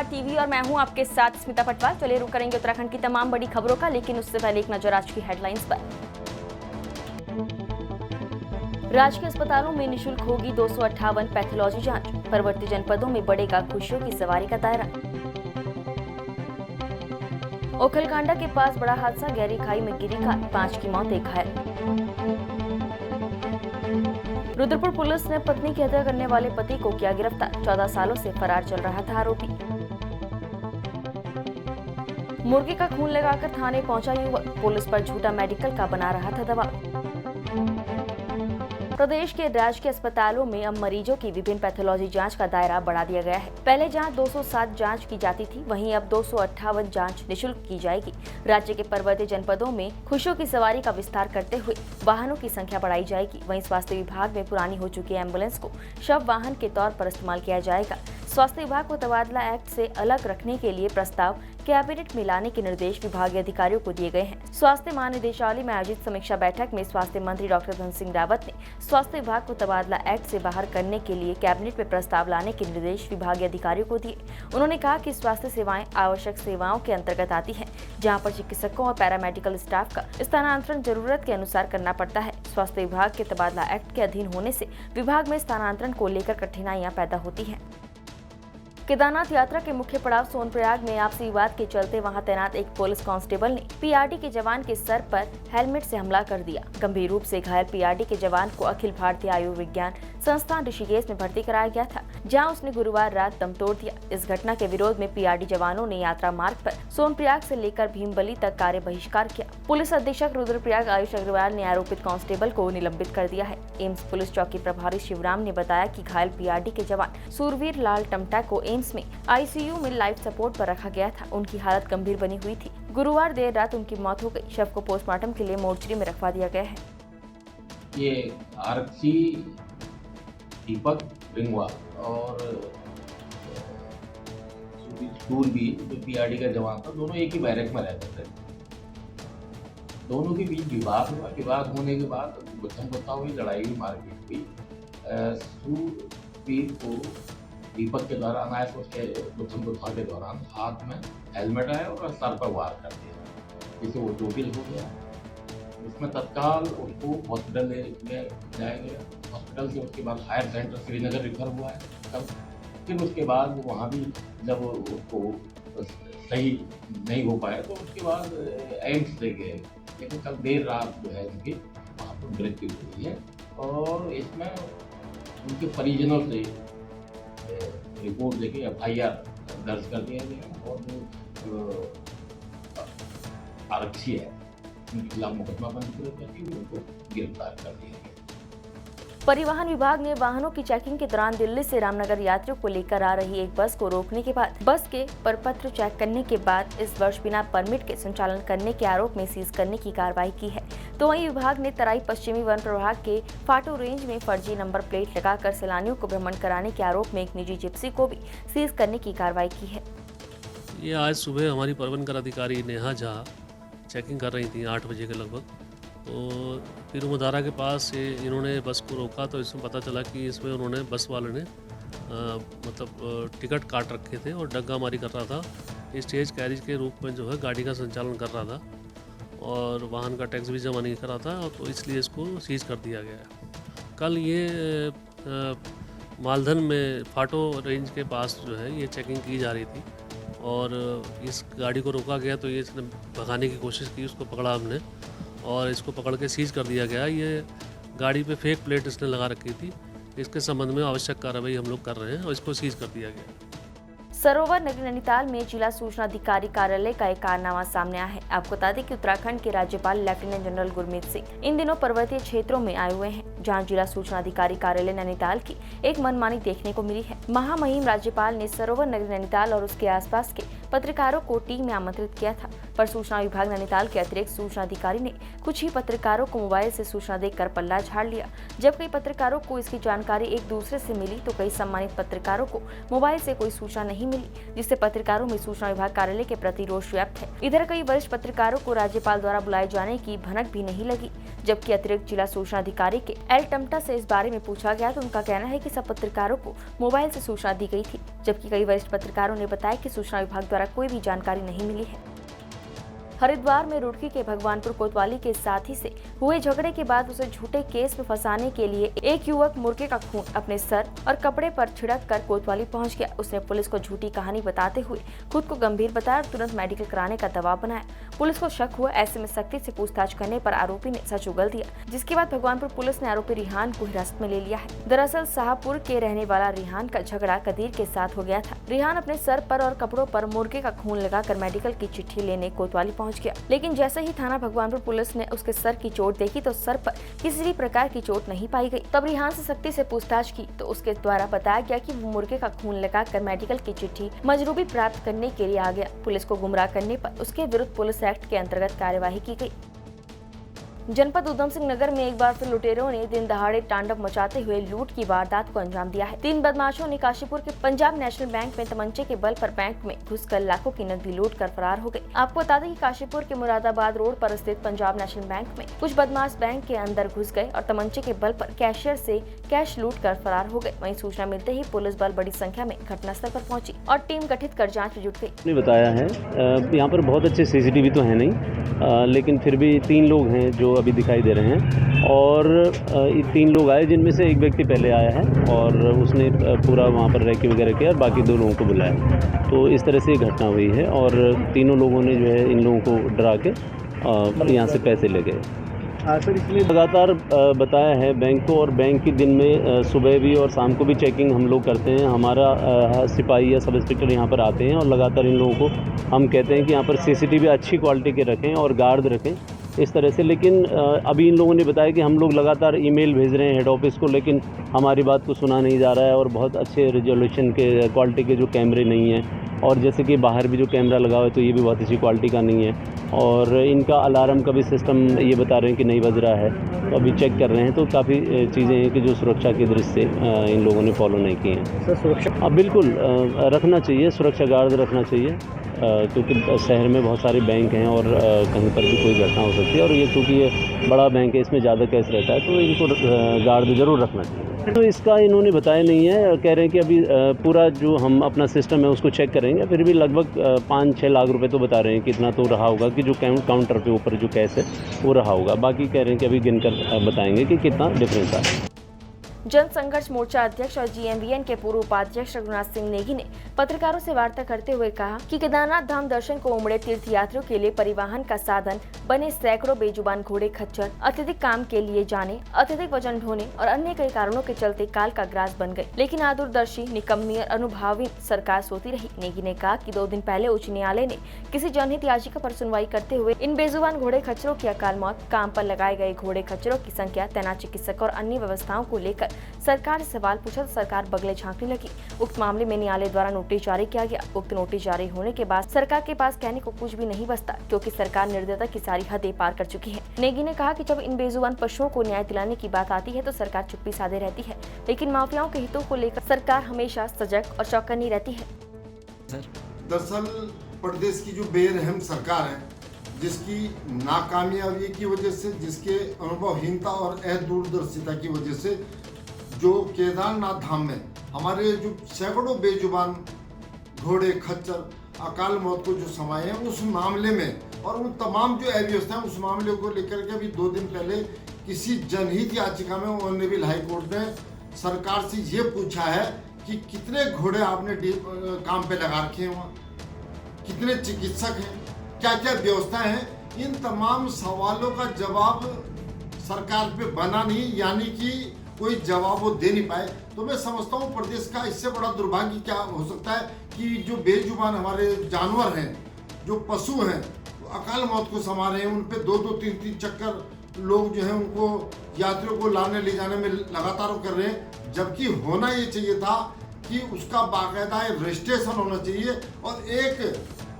नमस्कार टीवी और मैं हूं आपके साथ स्मिता पटवार। चलिए रुक करेंगे उत्तराखंड की तमाम बड़ी खबरों का, लेकिन उससे पहले एक नजर आज की हेडलाइंस पर। राजकीय अस्पतालों में निःशुल्क होगी 258 पैथोलॉजी जांच। परवर्ती जनपदों में बढ़ेगा खुशियों की सवारी का दायरा। ओखलकांडा के पास बड़ा हादसा, गहरी खाई में गिरी कार, 5 की मौत, 1 घायल। रुद्रपुर पुलिस ने पत्नी की हत्या करने वाले पति को किया गिरफ्तार, 14 सालों से फरार चल रहा था आरोपी। मुर्गी का खून लगाकर थाने पहुंचा युवक, पुलिस पर झूठा मेडिकल का बना रहा था दबाव। प्रदेश के राजकीय अस्पतालों में अब मरीजों की विभिन्न पैथोलॉजी जांच का दायरा बढ़ा दिया गया है। पहले जहां 207 जांच की जाती थी, वहीं अब 258 जांच निःशुल्क की जाएगी। राज्य के पर्वतीय जनपदों में खुशियों की सवारी का विस्तार करते हुए वाहनों की संख्या बढ़ाई जाएगी। वहीं स्वास्थ्य विभाग में पुरानी हो चुकी एम्बुलेंस को शव वाहन के तौर पर इस्तेमाल किया जाएगा। स्वास्थ्य विभाग को तबादला एक्ट से अलग रखने के लिए प्रस्ताव कैबिनेट में लाने के निर्देश विभागीय अधिकारियों को दिए गए हैं। स्वास्थ्य महानिदेशालय में आयोजित समीक्षा बैठक में स्वास्थ्य मंत्री डॉक्टर धन सिंह रावत ने स्वास्थ्य विभाग को तबादला एक्ट से बाहर करने के लिए कैबिनेट में प्रस्ताव लाने के निर्देश विभागीय अधिकारियों को दिए। उन्होंने कहा कि स्वास्थ्य सेवाएं आवश्यक सेवाओं के अंतर्गत आती हैं, जहां पर चिकित्सकों और पैरामेडिकल स्टाफ का स्थानांतरण जरूरत के अनुसार करना पड़ता है। स्वास्थ्य विभाग के तबादला एक्ट के अधीन होने से विभाग में स्थानांतरण को लेकर कठिनाइयां पैदा होती हैं। केदारनाथ यात्रा के मुख्य पड़ाव सोनप्रयाग में आपसी विवाद के चलते वहां तैनात एक पुलिस कांस्टेबल ने पीआरडी के जवान के सर पर हेलमेट से हमला कर दिया। गंभीर रूप से घायल पीआरडी के जवान को अखिल भारतीय आयुर्विज्ञान संस्थान ऋषिकेश में भर्ती कराया गया था, जहां उसने गुरुवार रात दम तोड़ दिया। इस घटना के विरोध में पीआरडी जवानों ने यात्रा मार्ग पर सोनप्रयाग से लेकर भीमबली तक कार्य बहिष्कार किया। पुलिस अधीक्षक रुद्रप्रयाग आयुष अग्रवाल ने आरोपित कांस्टेबल को निलंबित कर दिया है। एम्स पुलिस चौकी प्रभारी शिवराम ने बताया कि घायल पीआरडी के जवान सूरवीर लाल टमटा को एम्स में आईसीयू में लाइफ सपोर्ट पर रखा गया था। उनकी हालत गंभीर बनी हुई थी। गुरुवार देर रात उनकी मौत हो गई। शव को पोस्टमार्टम के लिए मोर्चरी में रखवा दिया गया है। ये आरक्षी दीपक रिंगवा और सूरवीर जो पीआरडी का जवान था, दोनों एक ही बैरक में रहते थे। दोनों के बीच विवाद हुआ। विवाद होने के बाद गुत्थम हुई, लड़ाई हुई, मारपीट हुई। सूरवीर को दीपक के द्वारा अनायास उसके गुत्थम के दौरान हाथ में हेलमेट आया और सर पर वार कर दिया, जिससे वो चोटिल हो गया। उसमें तत्काल उसको हॉस्पिटल ले जाया गया। हॉस्पिटल से उसके बाद हायर सेंटर श्रीनगर रेफर हुआ है तब। फिर उसके बाद वहाँ भी जब उसको सही नहीं हो पाया तो उसके बाद एम्स ले गए, लेकिन कल देर रात जो है उनकी वहाँ पर मृत्यु हुई है। और इसमें उनके परिजनों से रिपोर्ट देके FIR दर्ज कर दिया गया और जो आरक्षी है उनके खिलाफ मुकदमा पंजीकृत करके उनको गिरफ्तार कर दिया गया। परिवहन विभाग ने वाहनों की चेकिंग के दौरान दिल्ली से रामनगर यात्रियों को लेकर आ रही एक बस को रोकने के बाद बस के प्रपत्र चेक करने के बाद इस वर्ष बिना परमिट के संचालन करने के आरोप में सीज करने की कार्रवाई की है। तो वहीं विभाग ने तराई पश्चिमी वन प्रभाग के फाटू रेंज में फर्जी नंबर प्लेट लगाकर सैलानियों को भ्रमण कराने के आरोप में एक निजी जिप्सी को भी सीज करने की कार्रवाई की है। ये आज सुबह हमारी परिवहन कर अधिकारी नेहा झा चेकिंग कर रही थी 8 बजे के लगभग। तो फिर मुदारा के पास इन्होंने बस को रोका तो इसमें पता चला कि इसमें उन्होंने बस वाले ने टिकट काट रखे थे और डग्गा मारी कर रहा था। स्टेज कैरिज के रूप में जो है गाड़ी का संचालन कर रहा था और वाहन का टैक्स भी जमा नहीं कर रहा था, तो इसलिए इसको सीज कर दिया गया है। कल ये मालधन में फाटो रेंज के पास जो है ये चेकिंग की जा रही थी और इस गाड़ी को रोका गया तो ये इसने भगाने की कोशिश की, उसको पकड़ा हमने और इसको पकड़ के सीज कर दिया गया। ये गाड़ी पे फेक प्लेट इसने लगा रखी थी। इसके संबंध में आवश्यक कार्रवाई हम लोग कर रहे हैं और इसको सीज कर दिया गया। सरोवर नगर नैनीताल में जिला सूचना अधिकारी कार्यालय का एक कारनामा सामने आया है। आपको बता दें कि उत्तराखंड के राज्यपाल लेफ्टिनेंट जनरल गुरमीत सिंह इन दिनों पर्वतीय क्षेत्रों में आए हुए हैं, जहां जिला सूचना अधिकारी कार्यालय नैनीताल की एक मनमानी देखने को मिली है। महामहिम राज्यपाल ने सरोवर नगर नैनीताल और उसके आसपास के पत्रकारों को टीम में आमंत्रित किया था, पर सूचना विभाग नैनीताल के अतिरिक्त सूचना अधिकारी ने कुछ ही पत्रकारों को मोबाइल से सूचना देकर पल्ला झाड़ लिया। जब कई पत्रकारों को इसकी जानकारी एक दूसरे से मिली तो कई सम्मानित पत्रकारों को मोबाइल से कोई सूचना नहीं मिली, जिससे पत्रकारों में सूचना विभाग कार्यालय के प्रति रोष व्याप्त है। इधर कई वरिष्ठ पत्रकारों को राज्यपाल द्वारा बुलाए जाने की भनक भी नहीं लगी। जबकि अतिरिक्त जिला सूचना अधिकारी के एल टमटा से इस बारे में पूछा गया तो उनका कहना है कि सब पत्रकारों को मोबाइल से सूचना दी गई थी, जबकि कई वरिष्ठ पत्रकारों ने बताया कि सूचना विभाग द्वारा कोई भी जानकारी नहीं मिली है। हरिद्वार में रुड़की के भगवानपुर कोतवाली के साथी से हुए झगड़े के बाद उसे झूठे केस में फंसाने के लिए एक युवक मुर्गे का खून अपने सर और कपड़े पर छिड़क कर कोतवाली पहुंच गया। उसने पुलिस को झूठी कहानी बताते हुए खुद को गंभीर बताया और तुरंत मेडिकल कराने का दबाव बनाया। पुलिस को शक हुआ, ऐसे में सख्ती से पूछताछ करने पर आरोपी ने सच उगल दिया, जिसके बाद भगवानपुर पुलिस ने आरोपी रिहान को हिरासत में ले लिया है। दरअसल शाहपुर के रहने वाला रिहान का झगड़ा कदीर के साथ हो गया था। रिहान अपने सर पर और कपड़ों पर मुर्गे का खून लगाकर मेडिकल की चिट्ठी लेने कोतवाली पहुंच गया, लेकिन जैसे ही थाना भगवानपुर पुलिस ने उसके सर की चोट देखी तो सर पर किसी भी प्रकार की चोट नहीं पाई गई। तब रिहान से सख्ती से पूछताछ की तो उसके द्वारा बताया गया कि वो मुर्गे का खून लगाकर मेडिकल की चिट्ठी मजरूबी प्राप्त करने के लिए आ गया। पुलिस को गुमराह करने पर उसके विरुद्ध पुलिस एक्ट के अंतर्गत कार्यवाही की गई। जनपद उधम सिंह नगर में एक बार फिर लुटेरों ने दिन दहाड़े तांडव मचाते हुए लूट की वारदात को अंजाम दिया है। 3 बदमाशों ने काशीपुर के पंजाब नेशनल बैंक में तमंचे के बल पर बैंक में घुसकर लाखों की नकदी लूट कर फरार हो गए। आपको बता दें कि काशीपुर के मुरादाबाद रोड पर स्थित पंजाब नेशनल बैंक में कुछ बदमाश बैंक के अंदर घुस गए और तमंचे के बल पर कैशियर से कैश लूट कर फरार हो गए। वहीं सूचना मिलते ही पुलिस बल बड़ी संख्या में घटनास्थल पर पहुंची और टीम गठित कर जाँच में जुट गयी। बताया है यहाँ पर बहुत अच्छे CCTV तो है नहीं, लेकिन फिर भी 3 लोग हैं जो अभी दिखाई दे रहे हैं और 3 लोग आए, जिनमें से एक व्यक्ति पहले आया है और उसने पूरा वहाँ पर रैकी वगैरह किया और बाकी 2 लोगों को बुलाया। तो इस तरह से घटना हुई है और तीनों लोगों ने जो है इन लोगों को डरा के यहाँ से पैसे ले गए। सर इसलिए लगातार बताया है बैंक को, और बैंक के दिन में सुबह भी और शाम को भी चेकिंग हम लोग करते हैं। हमारा सिपाही या सब इंस्पेक्टर यहाँ पर आते हैं और लगातार इन लोगों को हम कहते हैं कि यहाँ पर CCTV अच्छी क्वालिटी के रखें और गार्ड रखें इस तरह से। लेकिन अभी इन लोगों ने बताया कि हम लोग लगातार ईमेल भेज रहे हैं हेड ऑफिस को, लेकिन हमारी बात को सुना नहीं जा रहा है और बहुत अच्छे रेजोल्यूशन के क्वालिटी के जो कैमरे नहीं हैं, और जैसे कि बाहर भी जो कैमरा लगा हुआ है तो ये भी बहुत अच्छी क्वालिटी का नहीं है, और इनका अलार्म का भी सिस्टम ये बता रहे हैं कि नहीं बज रहा है। तो अभी चेक कर रहे हैं, तो काफ़ी चीज़ें हैं कि जो सुरक्षा की दृष्टि से इन लोगों ने फॉलो नहीं की हैं। सर सुरक्षा अब बिल्कुल रखना चाहिए, सुरक्षा गार्ड रखना चाहिए, क्योंकि शहर में बहुत सारे बैंक हैं और कहीं पर भी कोई घटना हो सकती है, और ये क्योंकि ये बड़ा बैंक है इसमें ज़्यादा कैश रहता है तो इनको गार्ड ज़रूर रखना चाहिए। तो इसका इन्होंने बताया नहीं है, कह रहे हैं कि अभी पूरा जो हम अपना सिस्टम है उसको चेक करेंगे, फिर भी लगभग 5-6 लाख रुपए तो बता रहे हैं कि इतना तो रहा होगा कि जो काउंटर पे ऊपर जो कैश है वो रहा होगा। बाकी कह रहे हैं कि अभी गिनकर बताएंगे कि कितना डिफरेंस है। जन संघर्ष मोर्चा अध्यक्ष और GMVN के पूर्व उपाध्यक्ष रघुनाथ सिंह नेगी ने पत्रकारों से वार्ता करते हुए कहा कि केदारनाथ धाम दर्शन को उमड़े तीर्थयात्रियों के लिए परिवहन का साधन बने सैकड़ों बेजुबान घोड़े खच्चर अत्यधिक काम के लिए जाने, अत्यधिक वजन ढोने और अन्य कई कारणों के चलते काल का ग्रास बन गए, लेकिन आदूरदर्शी, निकम्मी और अनुभवी सरकार सोती रही। नेगी ने कहा कि 2 दिन पहले उच्च न्यायालय ने किसी जनहित याचिका पर सुनवाई करते हुए इन बेजुबान घोड़े खच्चरों की अकाल मौत, काम पर लगाए गए घोड़े खच्चरों की संख्या, तैनात चिकित्सक और अन्य व्यवस्थाओं को लेकर सरकार से सवाल पूछा तो सरकार बगले झांकने लगी। उक्त मामले में न्यायालय द्वारा नोटिस जारी किया गया। उक्त नोटिस जारी होने के बाद सरकार के पास कहने को कुछ भी नहीं बचता, क्योंकि सरकार निर्दयता की सारी हदें पार कर चुकी है। नेगी ने कहा कि जब इन बेजुबान पशुओं को न्याय दिलाने की बात आती है तो सरकार चुप्पी साधे रहती है, लेकिन माफियाओं के हितों को लेकर सरकार हमेशा सजग और चौकन्नी रहती है। दरअसल प्रदेश की जो बेरहम सरकार है, जिसकी नाकामयाबी की वजह से, जिसके अनुभवहीनता और अदूरदर्शिता की वजह से जो केदारनाथ धाम में हमारे जो सैकड़ों बेजुबान घोड़े खच्चर अकाल मौत को जो समाये हैं, उस मामले में और उन तमाम जो अव्यवस्था है उस मामले को लेकर के अभी 2 दिन पहले किसी जनहित याचिका में ऑनरेबल हाई कोर्ट ने सरकार से ये पूछा है कि कितने घोड़े आपने काम पे लगा रखे हैं, वहाँ कितने चिकित्सक हैं, क्या क्या व्यवस्था है। इन तमाम सवालों का जवाब सरकार पे बना नहीं, यानी कि कोई जवाब वो दे नहीं पाए। तो मैं समझता हूँ प्रदेश का इससे बड़ा दुर्भाग्य क्या हो सकता है कि जो बेजुबान हमारे जानवर हैं, जो पशु हैं, अकाल मौत को समा रहे हैं, उन पे 2-2, 3-3 चक्कर लोग जो हैं उनको यात्रियों को लाने ले जाने में लगातार कर रहे हैं, जबकि होना ये चाहिए था कि उसका बाकायदा रजिस्ट्रेशन होना चाहिए और एक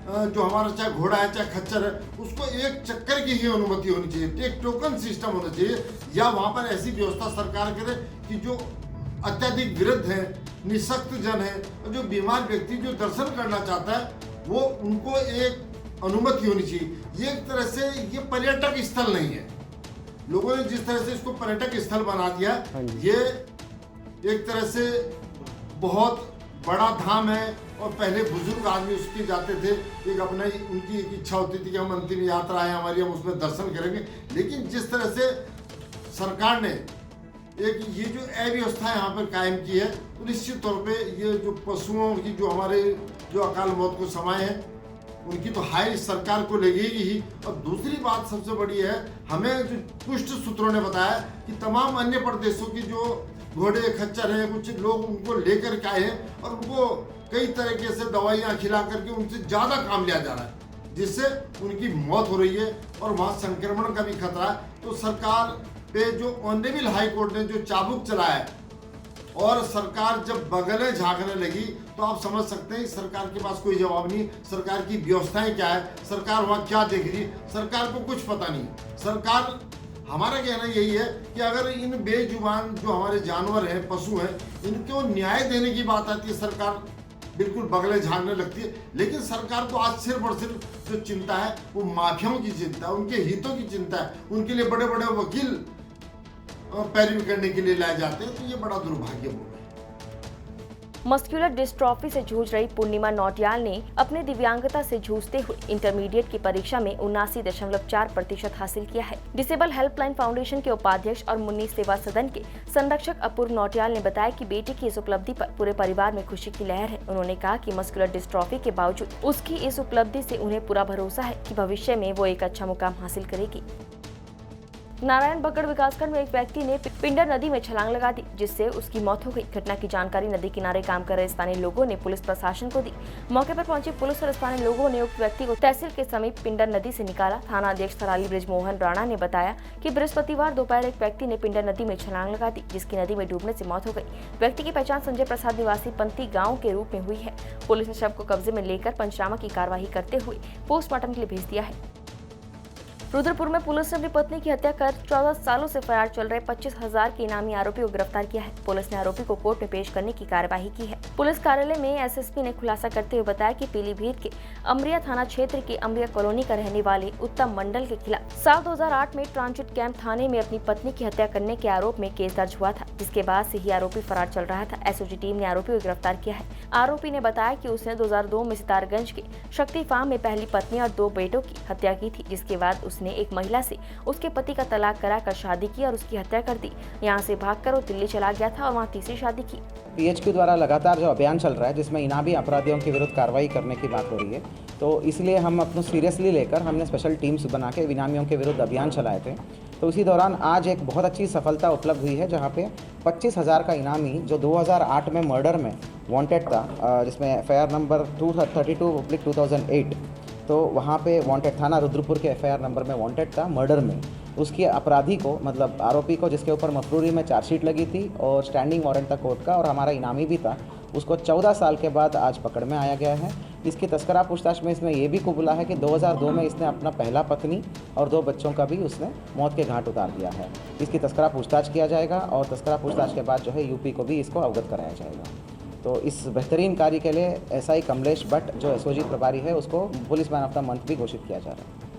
जो हमारा चाहे घोड़ा है चाहे खच्चर है, उसको एक चक्कर की ही अनुमति होनी चाहिए, एक टोकन सिस्टम होना चाहिए, या वहाँ पर ऐसी व्यवस्था सरकार करे कि जो अत्यधिक वृद्ध है, निःशक्त जन है और जो बीमार व्यक्ति जो दर्शन करना चाहता है वो उनको एक अनुमति होनी चाहिए। ये एक तरह से ये पर्यटक स्थल नहीं है। लोगों ने जिस तरह से इसको पर्यटक स्थल बना दिया, ये एक तरह से बहुत बड़ा धाम है और पहले बुजुर्ग आदमी उसके जाते थे, एक अपना उनकी एक इच्छा होती थी कि हम अंतिम यात्रा है हमारी, हम उसमें दर्शन करेंगे। लेकिन जिस तरह से सरकार ने एक ये जो अव्यवस्था यहाँ पर कायम की है, तो निश्चित तौर पे ये जो पशुओं की जो हमारे जो अकाल मौत को समाये हैं उनकी तो हाय सरकार को लगेगी ही। और दूसरी बात सबसे बड़ी है, हमें जो पुष्ट सूत्रों ने बताया कि तमाम अन्य प्रदेशों की जो घोड़े खच्चर हैं, कुछ लोग उनको लेकर के आए हैं और उनको कई तरीके से दवाइयाँ खिला करके उनसे ज़्यादा काम लिया जा रहा है, जिससे उनकी मौत हो रही है और वहाँ संक्रमण का भी खतरा है। तो सरकार पे जो ऑनरेबल हाई कोर्ट ने जो चाबुक चलाया है और सरकार जब बगलें झांकने लगी, तो आप समझ सकते हैं सरकार के पास कोई जवाब नहीं। सरकार की व्यवस्थाएं क्या है, सरकार वहाँ क्या देख रही है, सरकार को कुछ पता नहीं। सरकार, हमारा कहना यही है कि अगर इन बेजुबान जो हमारे जानवर हैं, पशु हैं, इनको न्याय देने की बात आती है, सरकार बिल्कुल बगले झाड़ने लगती है। लेकिन सरकार को आज सिर्फ और सिर्फ जो चिंता है वो माफियाओं की चिंता है, उनके हितों की चिंता है। उनके लिए बड़े बड़े वकील पैरवी करने के लिए लाए जाते हैं, तो ये बड़ा दुर्भाग्यपूर्ण है। मस्कुलर डिस्ट्रॉफी से जूझ रही पूर्णिमा नौटियाल ने अपने दिव्यांगता से जूझते हुए इंटरमीडिएट की परीक्षा में 79.4% हासिल किया है। डिसेबल हेल्पलाइन फाउंडेशन के उपाध्यक्ष और मुन्नी सेवा सदन के संरक्षक अपूर्व नौटियाल ने बताया कि बेटी की इस उपलब्धि पर पूरे परिवार में खुशी की लहर है। उन्होंने कहा कि मस्कुलर डिस्ट्रॉफी के बावजूद उसकी इस उपलब्धि से उन्हें पूरा भरोसा है कि भविष्य में वो एक अच्छा मुकाम हासिल करेगी। नारायण बगड़ विकासखंड में एक व्यक्ति ने पिंडर नदी में छलांग लगा दी, जिससे उसकी मौत हो गई। घटना की जानकारी नदी किनारे काम कर रहे स्थानीय लोगों ने पुलिस प्रशासन को दी। मौके पर पहुंची पुलिस और स्थानीय लोगों ने उक्त व्यक्ति को तहसील के समीप पिंडर नदी से निकाला। थाना अध्यक्ष थराली बृजमोहन राणा ने बताया कि बृहस्पतिवार दोपहर एक व्यक्ति ने पिंडर नदी में छलांग लगा दी, जिसकी नदी में डूबने से मौत हो गई। व्यक्ति की पहचान संजय प्रसाद निवासी पंती गाँव के रूप में हुई है। पुलिस ने शव को कब्जे में लेकर पंचनामा की कार्यवाही करते हुए पोस्टमार्टम के लिए भेज दिया है। रुद्रपुर में पुलिस ने अपनी पत्नी की हत्या कर 14 सालों से फरार चल रहे 25,000 के इनामी आरोपी को गिरफ्तार किया है। पुलिस ने आरोपी को कोर्ट में पेश करने की कार्यवाही की है। पुलिस कार्यालय में एसएसपी ने खुलासा करते हुए बताया कि पीलीभीत के अमरिया थाना क्षेत्र के अमरिया कॉलोनी का रहने वाले उत्तम मंडल के खिलाफ साल 2008 में ट्रांजिट कैंप थाने में अपनी पत्नी की हत्या करने के आरोप में केस दर्ज हुआ था, जिसके बाद से ही आरोपी फरार चल रहा था। एसओजी टीम ने आरोपी को गिरफ्तार किया है। आरोपी ने बताया कि उसने 2002 में सितारगंज के शक्ति फार्म में पहली पत्नी और 2 बेटों की हत्या की थी, जिसके बाद उसने एक महिला से उसके पति का तलाक कराकर शादी की और उसकी हत्या कर दी। यहाँ से भागकर वो दिल्ली चला गया था और वहाँ तीसरी शादी की। पीएचक्यू द्वारा लगातार जो अभियान चल रहा है, जिसमें इनामी अपराधियों के विरुद्ध कार्रवाई करने की बात हो रही है, तो इसलिए हम अपने सीरियसली लेकर हमने स्पेशल टीम्स बना के इनामियों के विरुद्ध अभियान चलाए थे। तो इसी दौरान आज एक बहुत अच्छी सफलता उपलब्ध हुई है, जहाँ पे 25,000 का इनामी जो 2008 में मर्डर में वांटेड था, जिसमें एफआईआर नंबर 232/2008, तो वहाँ पे वांटेड थाना रुद्रपुर के एफआईआर नंबर में वांटेड था मर्डर में। उसके अपराधी को, मतलब आरोपी को, जिसके ऊपर मफरूरी में चार्जशीट लगी थी और स्टैंडिंग वारंट था कोर्ट का, और हमारा इनामी भी था, उसको 14 साल के बाद आज पकड़ में आया गया है। इसकी तस्करा पूछताछ में इसने ये भी कबूला है कि 2002 में इसने अपना पहला पत्नी और 2 बच्चों का भी उसने मौत के घाट उतार दिया है। इसकी तस्करा पूछताछ किया जाएगा और तस्करा पूछताछ के बाद जो है यूपी को भी इसको अवगत कराया जाएगा। तो इस बेहतरीन कार्य के लिए एसआई कमलेश भट्ट जो एसओजी प्रभारी है, उसको police man of the month भी घोषित किया जा रहा है।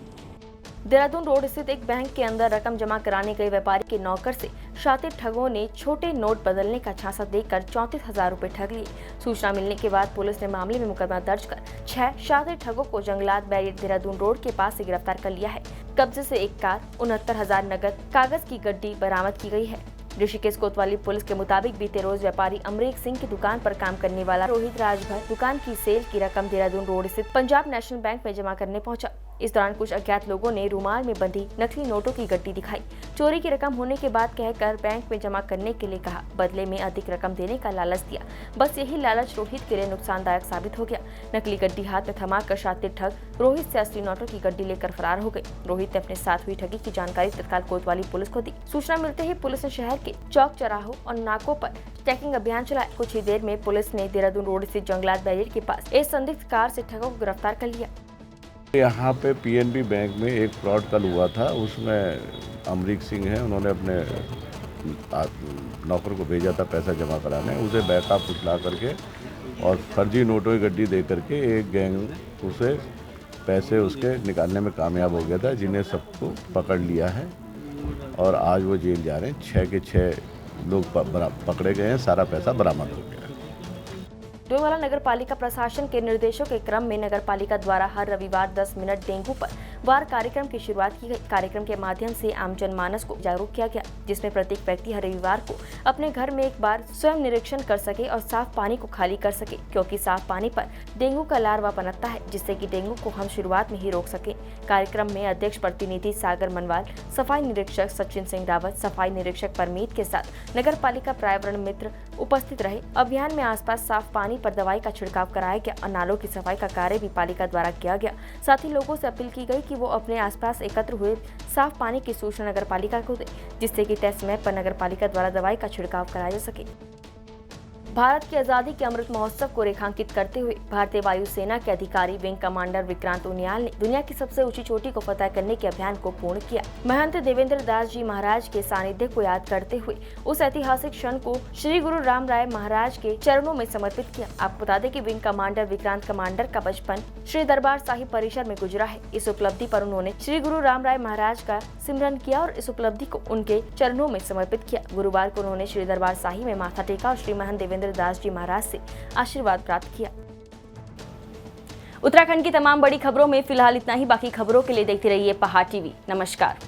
देहरादून रोड स्थित एक बैंक के अंदर रकम जमा कराने गए व्यापारी के नौकर से शातिर ठगों ने छोटे नोट बदलने का झांसा देकर 34,000 रुपए ठग लिए। सूचना मिलने के बाद पुलिस ने मामले में मुकदमा दर्ज कर 6 शातिर ठगों को जंगलात बैरियर देहरादून रोड के पास से गिरफ्तार कर लिया है। कब्जे से एक कार, 69,000 नगद, कागज की गड्डी बरामद की गई है। ऋषिकेश कोतवाली पुलिस के मुताबिक बीते रोज व्यापारी अमरीक सिंह की दुकान पर काम करने वाला रोहित राजभर दुकान की सेल की रकम देहरादून रोड स्थित पंजाब नेशनल बैंक में जमा करने पहुंचा। इस दौरान कुछ अज्ञात लोगों ने रुमाल में बंधी नकली नोटों की गड्डी दिखाई। चोरी की रकम होने के बाद कहकर बैंक में जमा करने के लिए कहा, बदले में अधिक रकम देने का लालच दिया। बस यही लालच रोहित के लिए नुकसानदायक साबित हो गया। नकली गड्डी हाथ में थमाकर शातिर ठग रोहित से असली नोटों की गड्डी लेकर फरार हो गए। रोहित ने अपने साथ हुई ठगी की जानकारी तत्काल कोतवाली पुलिस को दी। सूचना मिलते ही पुलिस ने शहर के चौक चौराहों और नाकों पर चेकिंग अभियान चलाया। कुछ ही देर में पुलिस ने देहरादून रोड स्थित जंगलात बैरियर के पास एक संदिग्ध कार से ठगों को गिरफ्तार कर लिया। यहाँ पे पीएनबी बैंक में एक फ्रॉड कल हुआ था, उसमें अमरीक सिंह है, उन्होंने अपने नौकर को भेजा था पैसा जमा कराने, उसे बैकअप फुसला करके और फर्जी नोटों की गड्डी दे करके एक गैंग उसे पैसे उसके निकालने में कामयाब हो गया था, जिन्हें सबको पकड़ लिया है और आज वो जेल जा रहे हैं। 6 के 6 लोग पकड़े गए हैं, सारा पैसा बरामद हो गया है। डोईवाला नगर पालिका प्रशासन के निर्देशों के क्रम में नगर पालिका द्वारा हर रविवार 10 मिनट डेंगू पर वार कार्यक्रम की शुरुआत की गई। कार्यक्रम के माध्यम से आम जनमानस को जागरूक किया गया, जिसमें प्रत्येक व्यक्ति हर रविवार को अपने घर में एक बार स्वयं निरीक्षण कर सके और साफ पानी को खाली कर सके, क्योंकि साफ पानी पर डेंगू का लार्वा पनपता है, जिससे कि डेंगू को हम शुरुआत में ही रोक सके। कार्यक्रम में अध्यक्ष प्रतिनिधि सागर मनवाल, सफाई निरीक्षक सचिन सिंह रावत, सफाई निरीक्षक परमीत के साथ नगर पालिका पर्यावरण मित्र उपस्थित रहे। अभियान में आसपास साफ पानी पर दवाई का छिड़काव कराया गया और नालों की सफाई का कार्य भी पालिका द्वारा किया गया। साथ ही लोगों से अपील की गई कि वो अपने आसपास एकत्र हुए साफ पानी की सूचना नगर पालिका को दे, जिससे कि तय समय पर नगर पालिका द्वारा दवाई का छिड़काव कराया जा सके। भारत की आजादी के अमृत महोत्सव को रेखांकित करते हुए भारतीय वायुसेना के अधिकारी विंग कमांडर विक्रांत उनियाल ने दुनिया की सबसे ऊंची चोटी को फतह करने के अभियान को पूर्ण किया। महंत देवेंद्र दास जी महाराज के सानिध्य को याद करते हुए उस ऐतिहासिक क्षण को श्री गुरु राम राय महाराज के चरणों में समर्पित किया। आपको बता दें कि विंग कमांडर विक्रांत कमांडर का बचपन श्री दरबार साहिब परिसर में गुजरा है। इस उपलब्धि पर उन्होंने श्री गुरु राम राय महाराज का सिमरन किया और इस उपलब्धि को उनके चरणों में समर्पित किया। गुरुवार को उन्होंने श्री दरबार साहिब में माथा टेका और श्री महंत देवेंद्र दास जी महाराज से आशीर्वाद प्राप्त किया। उत्तराखंड की तमाम बड़ी खबरों में फिलहाल इतना ही। बाकी खबरों के लिए देखते रहिए पहाड़ टीवी। नमस्कार।